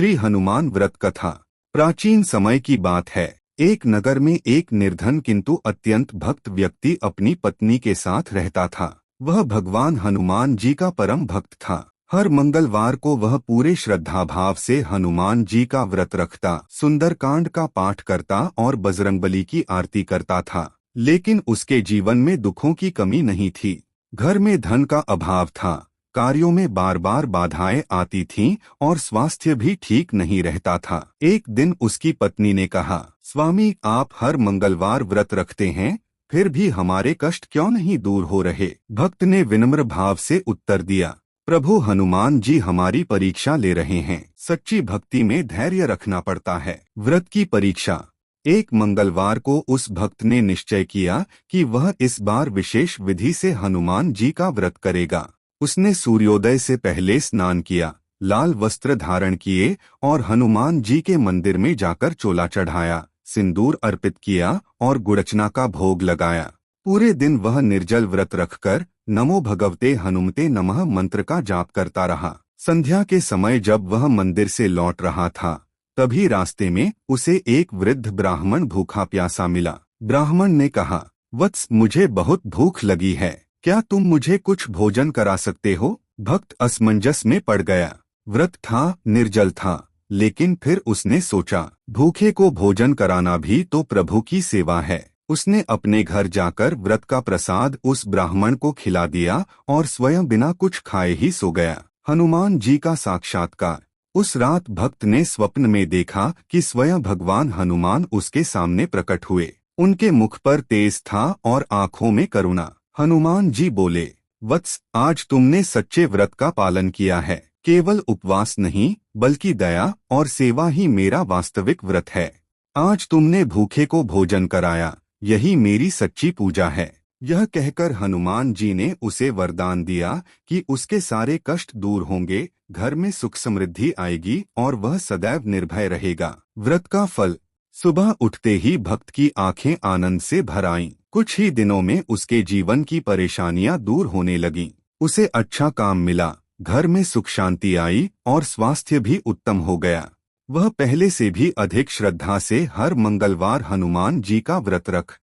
श्री हनुमान व्रत कथा। प्राचीन समय की बात है। एक नगर में एक निर्धन किंतु अत्यंत भक्त व्यक्ति अपनी पत्नी के साथ रहता था। वह भगवान हनुमान जी का परम भक्त था। हर मंगलवार को वह पूरे श्रद्धा भाव से हनुमान जी का व्रत रखता, सुंदरकांड का पाठ करता और बजरंगबली की आरती करता था। लेकिन उसके जीवन में दुखों की कमी नहीं थी। घर में धन का अभाव था, कार्यों में बार बार बाधाएं आती थीं और स्वास्थ्य भी ठीक नहीं रहता था। एक दिन उसकी पत्नी ने कहा, स्वामी, आप हर मंगलवार व्रत रखते हैं, फिर भी हमारे कष्ट क्यों नहीं दूर हो रहे? भक्त ने विनम्र भाव से उत्तर दिया, प्रभु हनुमान जी हमारी परीक्षा ले रहे हैं। सच्ची भक्ति में धैर्य रखना पड़ता है। व्रत की परीक्षा। एक मंगलवार को उस भक्त ने निश्चय किया कि वह इस बार विशेष विधि से हनुमान जी का व्रत करेगा। उसने सूर्योदय से पहले स्नान किया, लाल वस्त्र धारण किए और हनुमान जी के मंदिर में जाकर चोला चढ़ाया, सिंदूर अर्पित किया और गुड़चना का भोग लगाया। पूरे दिन वह निर्जल व्रत रखकर नमो भगवते हनुमते नमः मंत्र का जाप करता रहा। संध्या के समय जब वह मंदिर से लौट रहा था, तभी रास्ते में उसे एक वृद्ध ब्राह्मण भूखा प्यासा मिला। ब्राह्मण ने कहा, वत्स, मुझे बहुत भूख लगी है, क्या तुम मुझे कुछ भोजन करा सकते हो? भक्त असमंजस में पड़ गया। व्रत था, निर्जल था, लेकिन फिर उसने सोचा, भूखे को भोजन कराना भी तो प्रभु की सेवा है। उसने अपने घर जाकर व्रत का प्रसाद उस ब्राह्मण को खिला दिया और स्वयं बिना कुछ खाए ही सो गया। हनुमान जी का साक्षात्कार। उस रात भक्त ने स्वप्न में देखा कि स्वयं भगवान हनुमान उसके सामने प्रकट हुए। उनके मुख पर तेज था और आंखों में करुणा। हनुमान जी बोले, वत्स, आज तुमने सच्चे व्रत का पालन किया है। केवल उपवास नहीं, बल्कि दया और सेवा ही मेरा वास्तविक व्रत है। आज तुमने भूखे को भोजन कराया, यही मेरी सच्ची पूजा है। यह कहकर हनुमान जी ने उसे वरदान दिया कि उसके सारे कष्ट दूर होंगे, घर में सुख समृद्धि आएगी और वह सदैव निर्भय रहेगा। व्रत का फल। सुबह उठते ही भक्त की आंखें आनंद से भर आईं। कुछ ही दिनों में उसके जीवन की परेशानियां दूर होने लगीं। उसे अच्छा काम मिला, घर में सुख शांति आई और स्वास्थ्य भी उत्तम हो गया। वह पहले से भी अधिक श्रद्धा से हर मंगलवार हनुमान जी का व्रत रख